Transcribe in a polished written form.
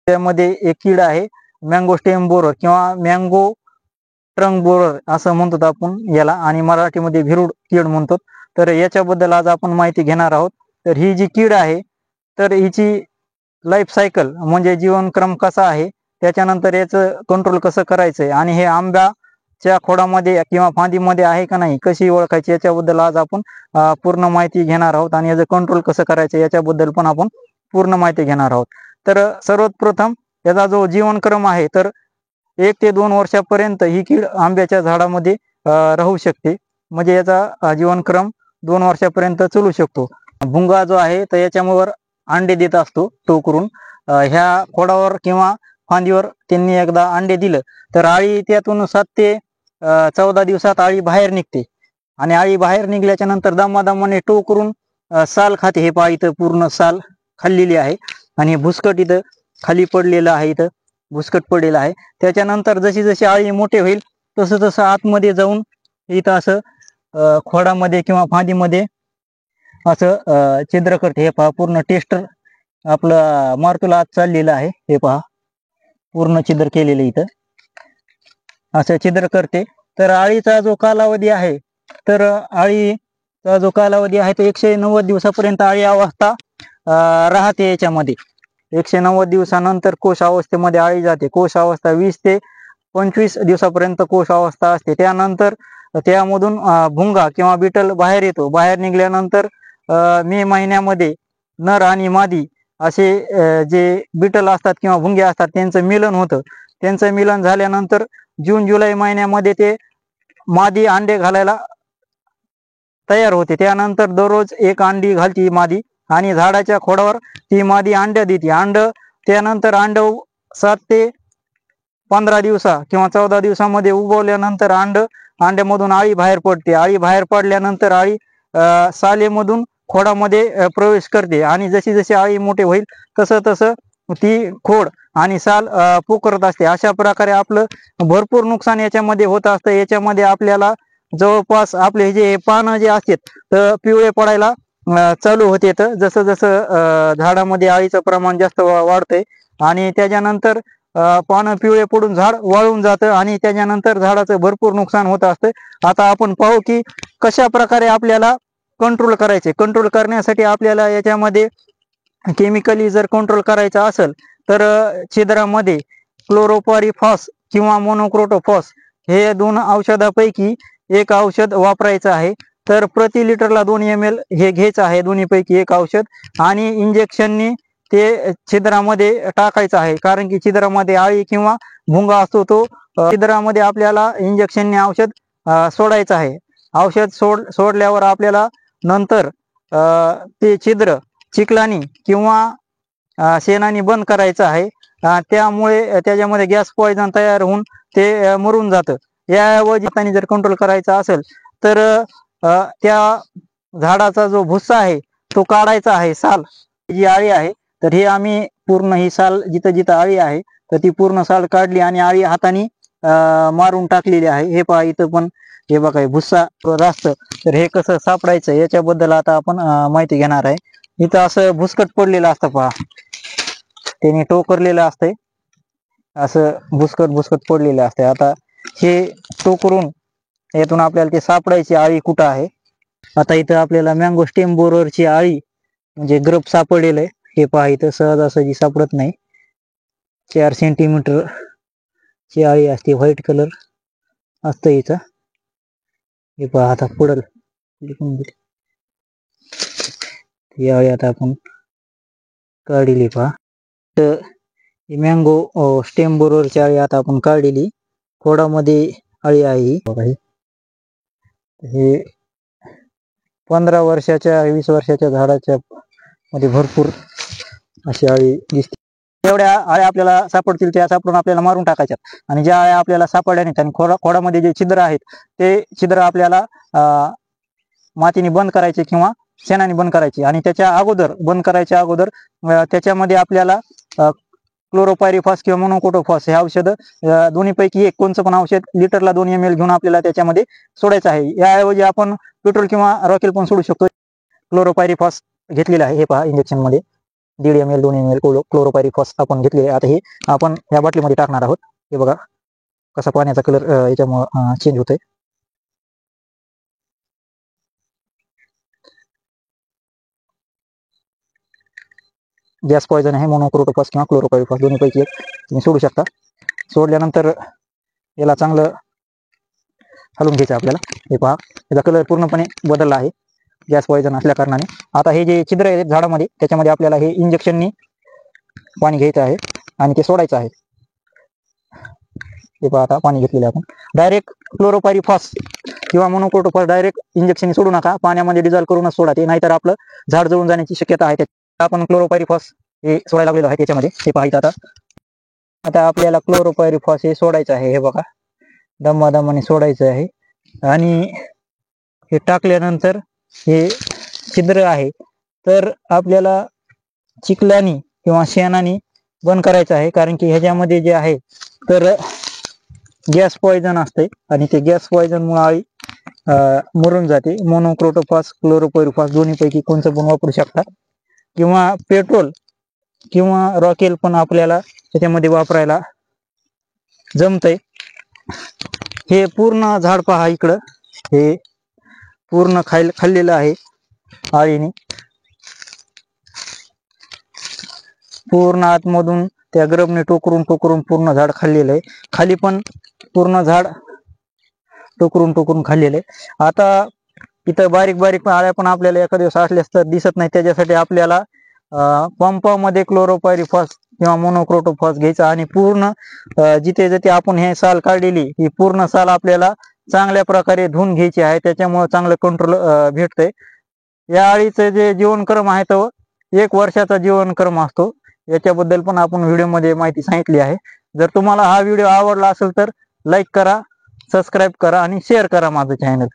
त्यामध्ये एक कीड आहे मँगो स्टेम बोरर किंवा मँगो ट्रंक बोरर असं म्हणतो आपण याला, आणि मराठीमध्ये भिरूड कीड म्हणतो. तर याच्याबद्दल आज आपण माहिती घेणार आहोत. तर ही जी कीड आहे तर हिची लाईफ सायकल म्हणजे जीवनक्रम कसा आहे, त्याच्यानंतर याचं कंट्रोल कसं करायचंय आणि हे आंब्याच्या खोडामध्ये किंवा फांदीमध्ये आहे का नाही कशी ओळखायची, याच्याबद्दल आज आपण पूर्ण माहिती घेणार आहोत. आणि याचं कंट्रोल कसं करायचं याच्याबद्दल पण आपण पूर्ण माहिती घेणार आहोत. तर सर्वात प्रथम याचा जो जीवनक्रम आहे तर 1 ते 2 वर्षापर्यंत ही कीड आंब्याच्या झाडामध्ये राहू शकते. म्हणजे याचा जीवनक्रम 2 वर्षापर्यंत चालू शकतो. भुंगा जो आहे तर याच्यावर अंडे देत असतो टोकरून. ह्या खोडावर किंवा फांदीवर त्यांनी एकदा अंडे दिलं तर आळी त्यातून 7 ते 14 दिवसात आळी बाहेर निघते. आणि आळी बाहेर निघल्याच्या नंतर दमादमाने टोकरून साल खाते. हे पहा इथं पूर्ण साल खाल्लेली आहे आणि भुसकट इथं खाली पडलेलं आहे, इथं भुसकट पडलेलं आहे. त्याच्यानंतर जशी जशी आळी मोठे होईल तसं तसं आतमध्ये जाऊन इथं असं खोडामध्ये किंवा फांदीमध्ये असं छिद्र करते. हे पहा पूर्ण टेस्टर आपलं मार्तुल आत चाललेलं आहे. हे पहा पूर्ण छिद्र केलेलं इथं असं छिद्र करते. तर आळीचा जो कालावधी आहे तर आळीचा जो कालावधी आहे तो 190 दिवसापर्यंत आळी अवस्था राहते. याच्यामध्ये 190 दिवसानंतर कोश अवस्थेमध्ये आळी जाते. कोश अवस्था 20 ते 25 दिवसापर्यंत कोश अवस्था असते. त्यानंतर त्यामधून भुंगा किंवा बिटल बाहेर येतो. बाहेर निघाल्यानंतर मे महिन्यामध्ये नर आणि मादी असे जे बिटल असतात किंवा भुंगे असतात त्यांचं मिलन होतं. त्यांचं मिलन झाल्यानंतर जून जुलै महिन्यामध्ये ते मादी अंडे घालायला तयार होते. त्यानंतर दररोज एक अंडी घालती मादी आणि झाडाच्या खोडावर ती मादी अंड देते. त्यानंतर अंड 7 ते 15 दिवसा किंवा 14 दिवसामध्ये उगवल्यानंतर अंड्यामधून आळी बाहेर पडते. आळी बाहेर पडल्यानंतर आळी सालेमधून खोडामध्ये प्रवेश करते आणि जशी जशी आळी मोठे होईल तसं तसं ती खोड आणि साल पोखरत असते. अशा प्रकारे आपलं भरपूर नुकसान याच्यामध्ये होत असतं. याच्यामध्ये आपल्याला जवळपास आपले जे पानं जे असतात तर पिवळे पडायला चालू होते. तर जसं जसं झाडामध्ये आळीचं प्रमाण जास्त वाढतंय आणि त्याच्यानंतर पानं पिवळे पडून झाड वाळून जातं आणि त्याच्यानंतर झाडाचं भरपूर नुकसान होत असतं. आता आपण पाहू की कशा प्रकारे आपल्याला कंट्रोल करायचे. कंट्रोल करण्यासाठी आपल्याला याच्यामध्ये केमिकली जर कंट्रोल करायचा असेल तर छिद्रामध्ये क्लोरोपायरिफॉस किंवा मोनोक्रोटोफॉस हे 2 औषधापैकी एक औषध वापरायचं आहे. तर प्रति लिटरला 2 ml हे घ्यायचं आहे दोन्हीपैकी एक औषध आणि इंजेक्शननी ते छिद्रामध्ये टाकायचं आहे. कारण की छिद्रामध्ये आळी किंवा भुंगा असतो तो छिद्रामध्ये आपल्याला इंजेक्शनने औषध सोडायचं आहे. औषध सोडल्यावर आपल्याला नंतर ते छिद्र चिखलानी किंवा शेणाने बंद करायचं आहे. त्यामुळे त्याच्यामध्ये गॅस पॉइझन तयार होऊन ते मरून जातं. याऐवजी हाताने जर कंट्रोल करायचा असेल तर त्या झाडाचा जो भुस्सा आहे तो काढायचा आहे. साल जी आळी आहे तर हे आम्ही पूर्ण ही साल जिथं जिथं आळी आहे तर ती पूर्ण साल काढली आणि आळी हाताने मारून टाकलेली आहे. हे पहा इथं पण हे बघा भुस्सा रास्त. तर हे कसं सापडायचं याच्याबद्दल आता आपण माहिती घेणार आहे. इथं असं भुसकट पडलेलं असतं पहा, त्याने टोकरलेलं असतंय असं भुसकट पडलेलं असतंय. आता हे टोकरून यातून आपल्याला ते सापडायची आळी कुठं आहे. आता इथं आपल्याला मँगो स्टेम बोररची आळी म्हणजे ग्रप सापडलेलं आहे. हे पहा इथं सहजासहजी सापडत नाही. 4 सेंटीमीटर ची आळी असते, व्हाईट कलर असतं इथं. हे पहा आता पडल ही आळी आता आपण काढली. पहा तर मँगो स्टेम बोररची आळी आता आपण काढलेली. खोडामध्ये आळी आहे. हे 15 वर्षाच्या 20 वर्षाच्या झाडाच्या मध्ये भरपूर अशी आळी दिसते. एवढ्या आळ्या आपल्याला सापडतील त्या सापडून आपल्याला मारून टाकायच्यात आणि ज्या आळ्या आपल्याला सापडल्या नाहीत आणि खोडामध्ये जे छिद्र आहेत ते छिद्र आपल्याला मातीने बंद करायचे किंवा शेणाने बंद करायचे. आणि त्याच्या अगोदर बंद करायच्या अगोदर त्याच्यामध्ये आपल्याला क्लोरोपायरिफॉस किंवा मोनोक्रोटोफॉस हे औषध दोन्हीपैकी एक कोणचं पण औषध लिटरला 2 ml घेऊन आपल्याला त्याच्यामध्ये सोडायचं आहे. याऐवजी आपण पेट्रोल किंवा रॉकेल पण सोडू शकतो. क्लोरोपायरिफॉस घेतलेला आहे हे पहा इंजेक्शन मध्ये. 1.5 ml 2 ml क्लोरोपायरिफॉस आपण घेतलेले. आता हे आपण या बाटलीमध्ये टाकणार आहोत. हे बघा कसा पाण्याचा कलर याच्यामुळे चेंज होतोय. गॅस पॉयझन आहे, मोनोक्रोटोफॉस किंवा क्लोरोपायरिफॉस दोन्हीपैकी एक तुम्ही सोडू शकता. सोडल्यानंतर याला चांगलं हलवून घ्यायचं आपल्याला. हे पहा याचा कलर पूर्णपणे बदलला आहे गॅस पॉयझन असल्या कारणाने. आता हे जे छिद्र आहेत झाडामध्ये त्याच्यामध्ये आपल्याला हे इंजेक्शननी पाणी घ्यायचं आहे आणि ते सोडायचं आहे. हे पहा आता पाणी घेतलेलं आपण. डायरेक्ट क्लोरोपायरिफॉस किंवा मोनोक्रोटोफॉस डायरेक्ट इंजेक्शन सोडू नका, पाण्यामध्ये डिझॉल्व करूनच सोडा ते, नाहीतर आपलं झाड जळून जाण्याची शक्यता आहे. आपण क्लोरोपायरिफॉस हे सोडायला लागलेलो आहे त्याच्यामध्ये. हे पाहायचं आता आपल्याला क्लोरोपायरिफॉस हे सोडायचं आहे. हे बघा दमादमाने सोडायचं आहे. आणि हे टाकल्यानंतर हे छिद्र आहे तर आपल्याला चिखलानी किंवा शेणाने बंद करायचं आहे, कारण की ह्याच्यामध्ये जे आहे तर गॅस पॉयझन असते आणि ते गॅस पॉयझन मुळे आळी मरून जाते. मोनोक्रोटोफॉस क्लोरोपायरिफॉस दोन्हीपैकी कोणतं पण वापरू शकता, किंवा पेट्रोल किंवा रॉकेल पण आपल्याला त्याच्यामध्ये वापरायला जमतंय. हे पूर्ण झाड पहा इकडं, हे पूर्ण खाल्लेलं आहे आळीने. पूर्ण आतमधून त्या ग्रबने टोकरून टोकरून पूर्ण झाड खाल्लेलं आहे. खाली पण पूर्ण झाड टोकरून टोकरून खाल्लेलं आहे. आता इथं बारीक बारीक आळ्या पण आपल्याला एखाद्या दिवस असल्यास तर दिसत नाही, त्याच्यासाठी आपल्याला पंपामध्ये क्लोरोपायरिफॉस किंवा मोनोक्रोटोफॉस घ्यायचा आणि पूर्ण जिथे जिथे आपण हे साल काढलेली ही पूर्ण साल आपल्याला चांगल्या प्रकारे धुवून घ्यायची आहे. त्याच्यामुळे चांगलं कंट्रोल भेटतंय. या अळीचं जे जीवनक्रम आहे तो 1 वर्षाचा जीवनक्रम असतो. याच्याबद्दल पण आपण व्हिडिओमध्ये माहिती सांगितली आहे. जर तुम्हाला हा व्हिडिओ आवडला असेल तर लाईक करा, सबस्क्राईब करा आणि शेअर करा माझं चॅनल.